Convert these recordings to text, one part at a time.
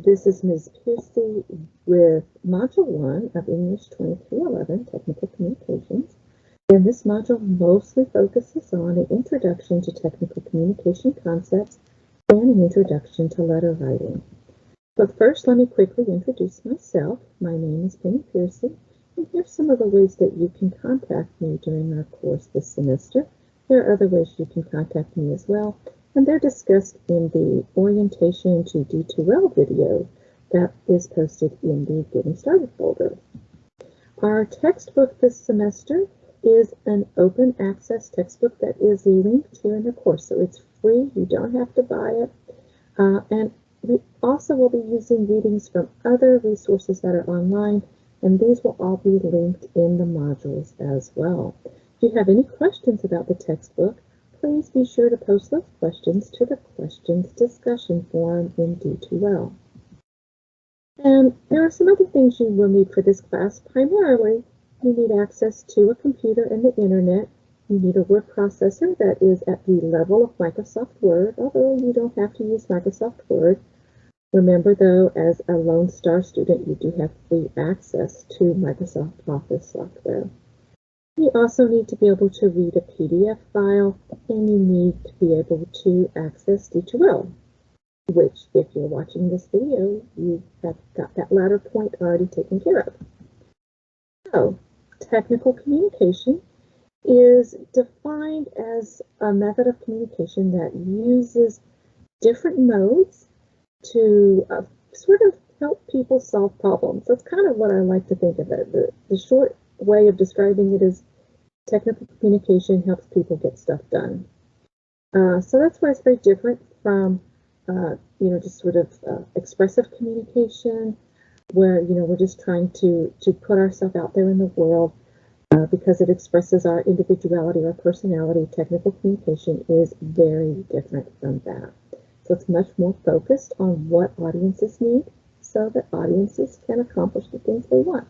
This is Ms. Piercy with Module 1 of English 2311, Technical Communications. And this module mostly focuses on an introduction to technical communication concepts and an introduction to letter writing. But first, let me quickly introduce myself. My name is Penny Piercy, and here's some of the ways that you can contact me during our course this semester. There are other ways you can contact me as well, and they're discussed in the Orientation to D2L video that is posted in the Getting Started folder. Our textbook this semester is an open access textbook that is linked here in the course, so it's free. You don't have to buy it. And we also will be using readings from other resources that are online, and these will all be linked in the modules as well. If you have any questions about the textbook, please be sure to post those questions to the questions discussion forum in D2L. And there are some other things you will need for this class. Primarily, you need access to a computer and the internet. You need a word processor that is at the level of Microsoft Word, although you don't have to use Microsoft Word. Remember, though, as a Lone Star student, you do have free access to Microsoft Office software. You also need to be able to read a PDF file, and you need to be able to access D2L, which, if you're watching this video, you have got that latter point already taken care of. So, technical communication is defined as a method of communication that uses different modes to sort of help people solve problems. That's kind of what I like to think of it. The short way of describing it is technical communication helps people get stuff done. So that's why it's very different from, just sort of expressive communication, where, we're just trying to put ourselves out there in the world because it expresses our individuality or personality. Technical communication is very different from that. So it's much more focused on what audiences need so that audiences can accomplish the things they want.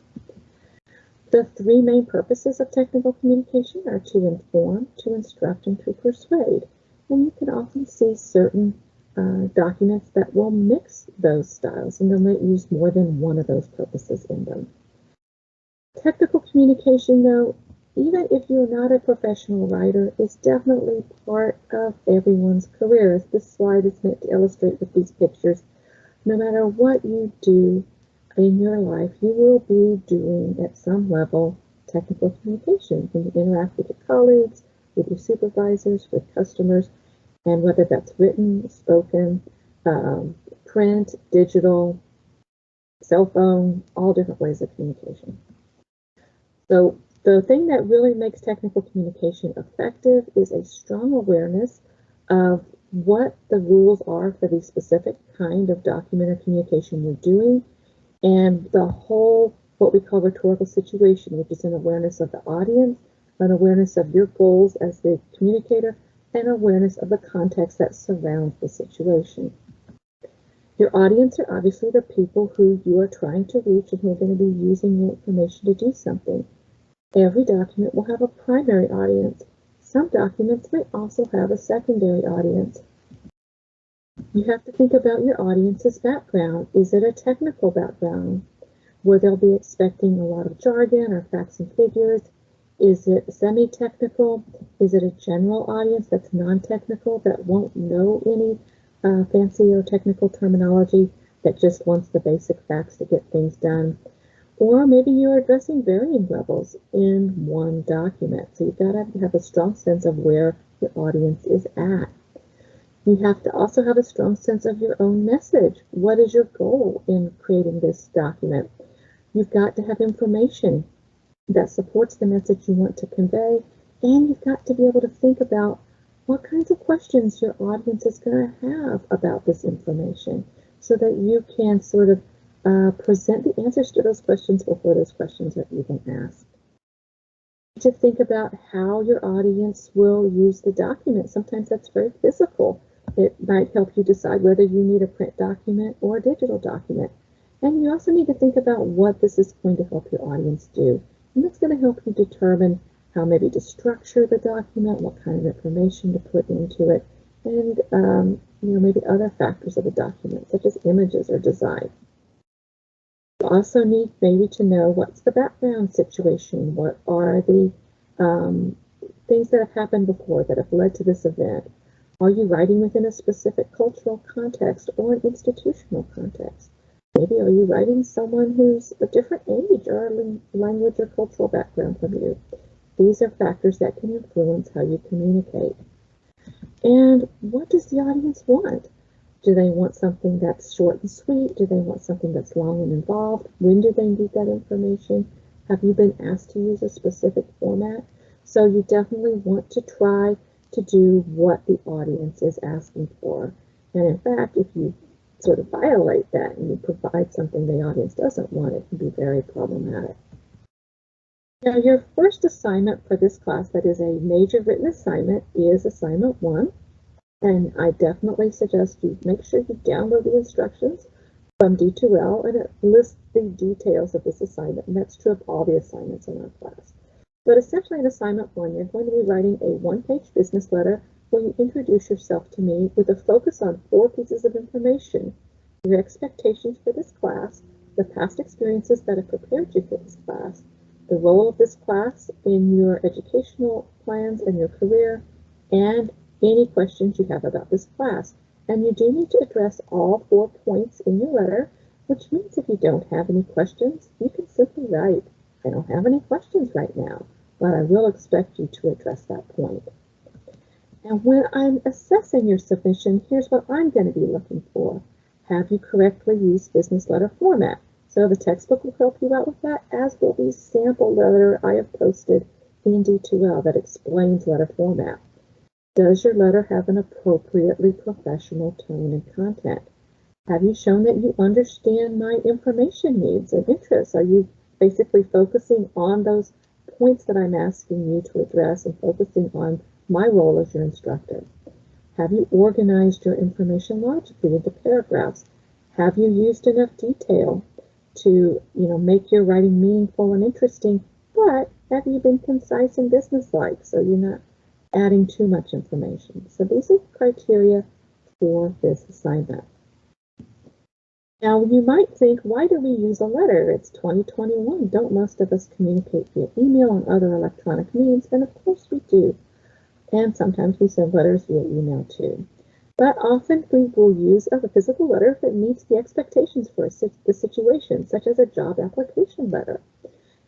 The three main purposes of technical communication are to inform, to instruct, and to persuade. And you can often see certain documents that will mix those styles, and they might use more than one of those purposes in them. Technical communication, though, even if you're not a professional writer, is definitely part of everyone's career. As this slide is meant to illustrate with these pictures, no matter what you do in your life, you will be doing at some level technical communication when you interact with your colleagues, with your supervisors, with customers, and whether that's written, spoken, print, digital, cell phone, all different ways of communication. So the thing that really makes technical communication effective is a strong awareness of what the rules are for the specific kind of document or communication you're doing, and the whole, what we call rhetorical situation, which is an awareness of the audience, an awareness of your goals as the communicator, and awareness of the context that surrounds the situation. Your audience are obviously the people who you are trying to reach and who are going to be using your information to do something. Every document will have a primary audience. Some documents may also have a secondary audience. You have to think about your audience's background. Is it a technical background where they'll be expecting a lot of jargon or facts and figures? Is it semi-technical? Is it a general audience that's non-technical, that won't know any fancy or technical terminology, that just wants the basic facts to get things done? Or maybe you're addressing varying levels in one document. So you've got to have a strong sense of where your audience is at. You have to also have a strong sense of your own message. What is your goal in creating this document? You've got to have information that supports the message you want to convey, and you've got to be able to think about what kinds of questions your audience is going to have about this information so that you can sort of present the answers to those questions before those questions are even asked. To think about how your audience will use the document. Sometimes that's very physical. It might help you decide whether you need a print document or a digital document. And you also need to think about what this is going to help your audience do. And that's going to help you determine how maybe to structure the document, what kind of information to put into it, and maybe other factors of a document, such as images or design. You also need maybe to know what's the background situation, what are the things that have happened before that have led to this event. Are you writing within a specific cultural context or an institutional context? Maybe are you writing someone who's a different age or language or cultural background from you? These are factors that can influence how you communicate. And what does the audience want? Do they want something that's short and sweet? Do they want something that's long and involved? When do they need that information? Have you been asked to use a specific format? So you definitely want to try to do what the audience is asking for. And in fact, if you sort of violate that and you provide something the audience doesn't want, it can be very problematic. Now, your first assignment for this class, that is a major written assignment, is assignment 1. And I definitely suggest you make sure you download the instructions from D2L, and it lists the details of this assignment. And that's true of all the assignments in our class. But essentially in assignment 1, you're going to be writing a 1-page business letter where you introduce yourself to me with a focus on 4 pieces of information: your expectations for this class, the past experiences that have prepared you for this class, the role of this class in your educational plans and your career, and any questions you have about this class. And you do need to address all 4 points in your letter, which means if you don't have any questions, you can simply write, "I don't have any questions right now, but I will expect you to address that point." And when I'm assessing your submission, here's what I'm going to be looking for. Have you correctly used business letter format? So the textbook will help you out with that, as will the sample letter I have posted in D2L that explains letter format. Does your letter have an appropriately professional tone and content? Have you shown that you understand my information needs and interests? Are you basically focusing on those points that I'm asking you to address and focusing on my role as your instructor? Have you organized your information logically into paragraphs? Have you used enough detail to make your writing meaningful and interesting, but have you been concise and businesslike so you're not adding too much information? So these are the criteria for this assignment. Now you might think, why do we use a letter? It's 2021. Don't most of us communicate via email and other electronic means? And of course we do. And sometimes we send letters via email too. But often we will use a physical letter if it meets the expectations for the situation, such as a job application letter.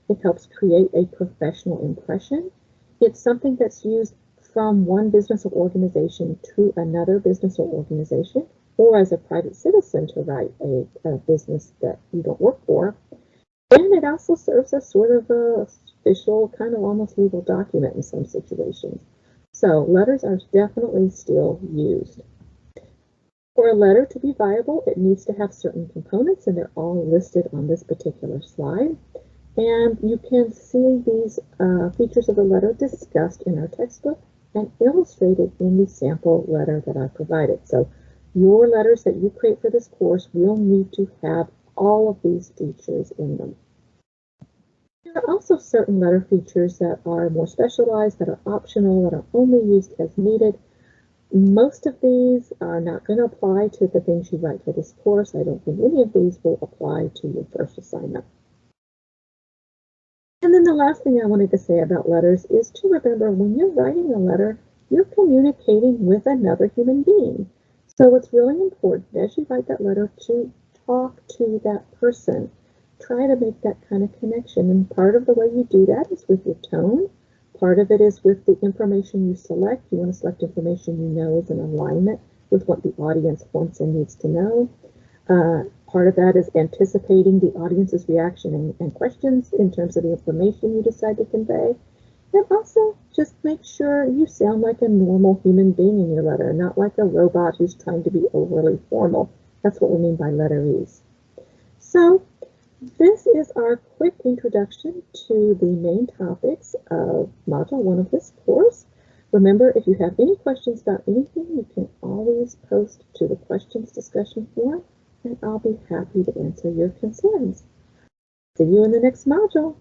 It helps create a professional impression. It's something that's used from one business or organization to another business or organization, or as a private citizen to write a business that you don't work for. And it also serves as sort of a official, kind of almost legal document in some situations. So letters are definitely still used. For a letter to be viable, it needs to have certain components, and they're all listed on this particular slide. And you can see these features of the letter discussed in our textbook and illustrated in the sample letter that I provided. So your letters that you create for this course will need to have all of these features in them. There are also certain letter features that are more specialized, that are optional, that are only used as needed. Most of these are not going to apply to the things you write for this course. I don't think any of these will apply to your first assignment. And then the last thing I wanted to say about letters is to remember, when you're writing a letter, you're communicating with another human being. So it's really important as you write that letter to talk to that person. Try to make that kind of connection. And part of the way you do that is with your tone. Part of it is with the information you select. You want to select information you know is in alignment with what the audience wants and needs to know. Part of that is anticipating the audience's reaction and questions in terms of the information you decide to convey. And also, just make sure you sound like a normal human being in your letter, not like a robot who's trying to be overly formal. That's what we mean by letterese. So, this is our quick introduction to the main topics of Module 1 of this course. Remember, if you have any questions about anything, you can always post to the questions discussion forum, and I'll be happy to answer your concerns. See you in the next module.